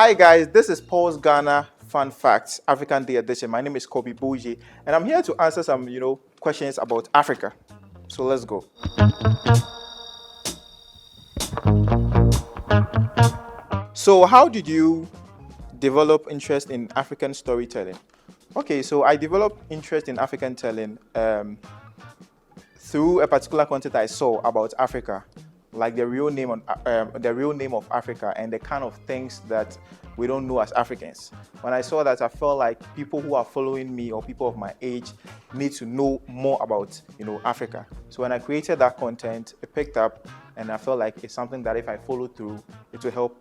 Hi guys, this is Paul's Ghana Funfacts African Day Edition. My name is Kobe Boujee, and I'm here to answer some, questions about Africa. So let's go. So how did you develop interest in African storytelling? Okay, so I developed interest in African telling through a particular content I saw about Africa, like the real name of Africa and the kind of things that we don't know as Africans. When I saw that, I felt like people who are following me or people of my age need to know more about Africa. So when I created that content, it picked up, and I felt like it's something that if I follow through, it will help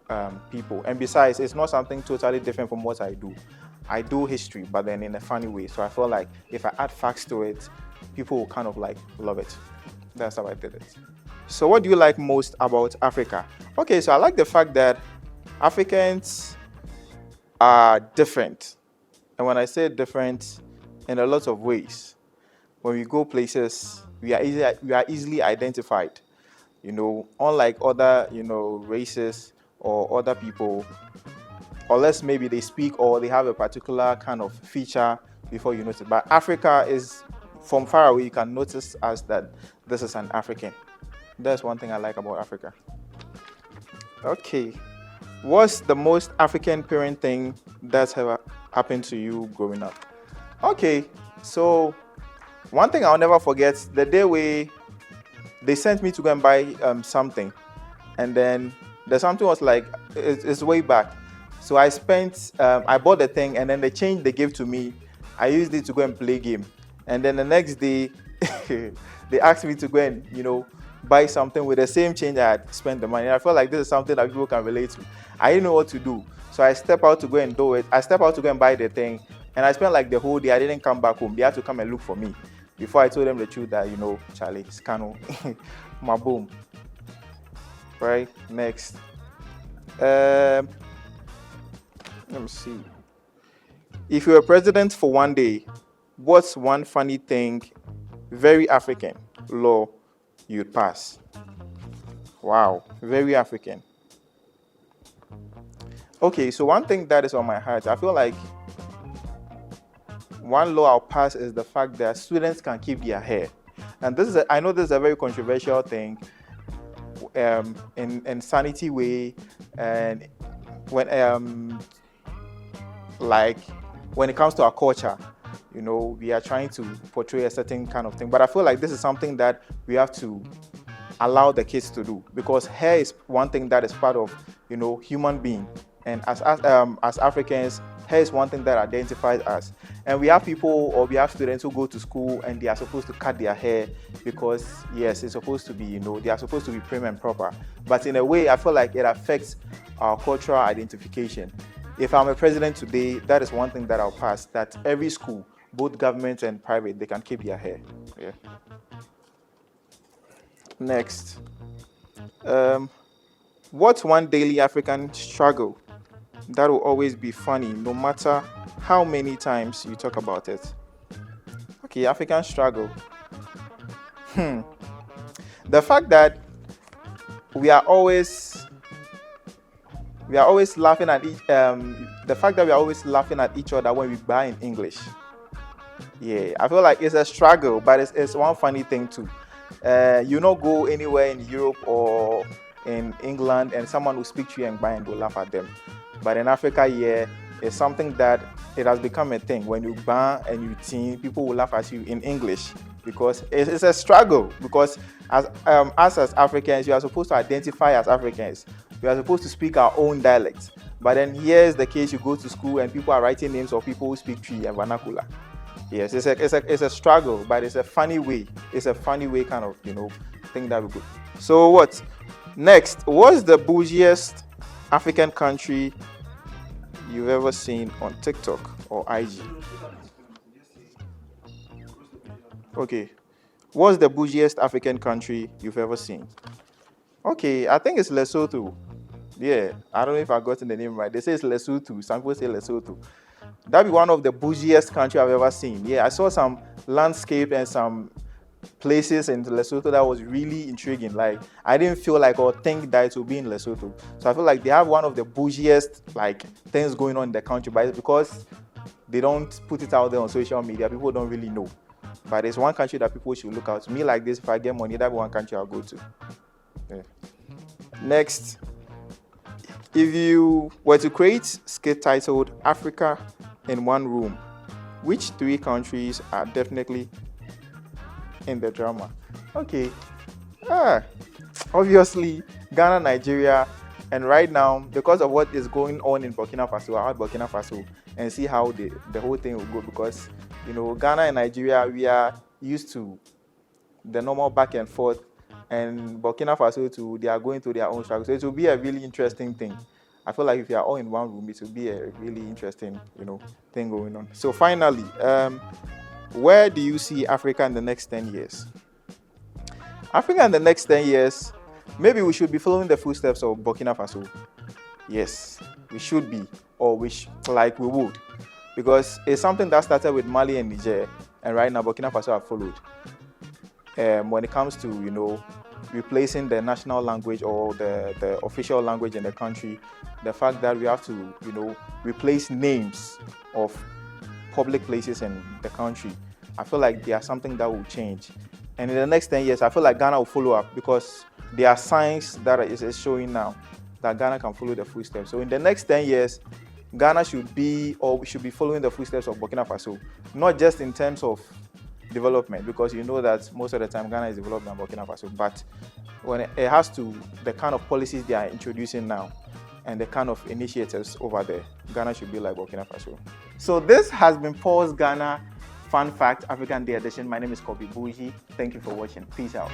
people. And besides, it's not something totally different from what I do. I do history, but then in a funny way. So I felt like if I add facts to it, people will kind of like love it. That's how I did it. So what do you like most about Africa? Okay, so I like the fact that Africans are different. And when I say different, in a lot of ways, when we go places, we are easily identified. Unlike other, races or other people, unless maybe they speak or they have a particular kind of feature before you notice. But Africa is, from far away, you can notice as that this is an African. That's one thing I like about Africa. Okay. What's the most African parent thing that's ever happened to you growing up? Okay, so one thing I'll never forget, the day they sent me to go and buy something, and then the something was like, it's way back. So I bought the thing, and then the change they gave to me, I used it to go and play game. And then the next day, they asked me to go and, buy something with the same change I had spent the money. And I felt like this is something that people can relate to. I didn't know what to do. So I stepped out to go and do it. I stepped out to go and buy the thing. And I spent like the whole day. I didn't come back home. They had to come and look for me before I told them the truth that, Charlie, Scano, my boom. Right, next. Let me see. If you were president for one day, what's one funny thing, very African, law you'd pass? Wow, very African. Okay, so one thing that is on my heart, I feel like one law I'll pass is the fact that students can keep their hair. And I know this is a very controversial thing in sanity way, and when when it comes to our culture, we are trying to portray a certain kind of thing. But I feel like this is something that we have to allow the kids to do, because hair is one thing that is part of, human being. And as Africans, hair is one thing that identifies us. And we have students who go to school and they are supposed to cut their hair because, yes, it's supposed to be, they are supposed to be prim and proper. But in a way, I feel like it affects our cultural identification. If I'm a president today, that is one thing that I'll pass, that every school, both government and private, they can keep their hair. Yeah. Next. What's one daily African struggle that will always be funny, no matter how many times you talk about it? Okay, African struggle. The fact that we are always laughing at each other when we buy in English. Yeah, I feel like it's a struggle, but it's one funny thing too. You not go anywhere in Europe or in England and someone will speak to you and buy and will laugh at them. But in Africa, yeah, it's something that it has become a thing. When you buy and you think, people will laugh at you in English, because it's a struggle. Because as Africans, you are supposed to identify as Africans. We are supposed to speak our own dialects. But then here's the case: you go to school and people are writing names of people who speak Twi and vernacular. Yes, it's a struggle, but it's a funny way. It's a funny way kind of thing that we go. So what next? What's the bougiest African country you've ever seen on TikTok or IG? Okay, what's the bougiest African country you've ever seen? Okay, I think it's Lesotho. Yeah, I don't know if I got the name right. They say it's Lesotho. Some people say Lesotho. That'd be one of the bougiest country I've ever seen. Yeah, I saw some landscape and some places in Lesotho that was really intriguing. Like, I didn't feel like or think that it would be in Lesotho. So I feel like they have one of the bougiest like things going on in the country, but it's because they don't put it out there on social media. People don't really know. But it's one country that people should look out. To me, like this, if I get money, that's one country I'll go to. Yeah. Next, if you were to create skit titled Africa in One Room, which 3 countries are definitely in the drama? Okay. Obviously, Ghana, Nigeria, and right now, because of what is going on in Burkina Faso, I'll add Burkina Faso and see how the whole thing will go, because, you know, Ghana and Nigeria, we are used to the normal back and forth, and Burkina Faso too, they are going through their own struggle. So it will be a really interesting thing. I feel like if you are all in one room, it will be a really interesting, you know, thing going on. So finally, where do you see Africa in the next 10 years? Africa in the next 10 years, maybe we should be following the footsteps of Burkina Faso. Yes, we should be, or we would, because it's something that started with Mali and Niger, and right now Burkina Faso have followed. When it comes to, you know, replacing the national language or the official language in the country, the fact that we have to, you know, replace names of public places in the country, I feel like there's something that will change. And in the next 10 years, I feel like Ghana will follow up, because there are signs that is showing now that Ghana can follow the footsteps. So in the next 10 years, Ghana should be, or we should be following the footsteps of Burkina Faso, not just in terms of development, because you know that most of the time Ghana is developed than Burkina Faso, but when it has to the kind of policies they are introducing now and the kind of initiatives over there, Ghana should be like Burkina Faso. So this has been Paul's Ghana Fun Fact African Day edition. My name is Boujee. Thank you for watching. Peace out.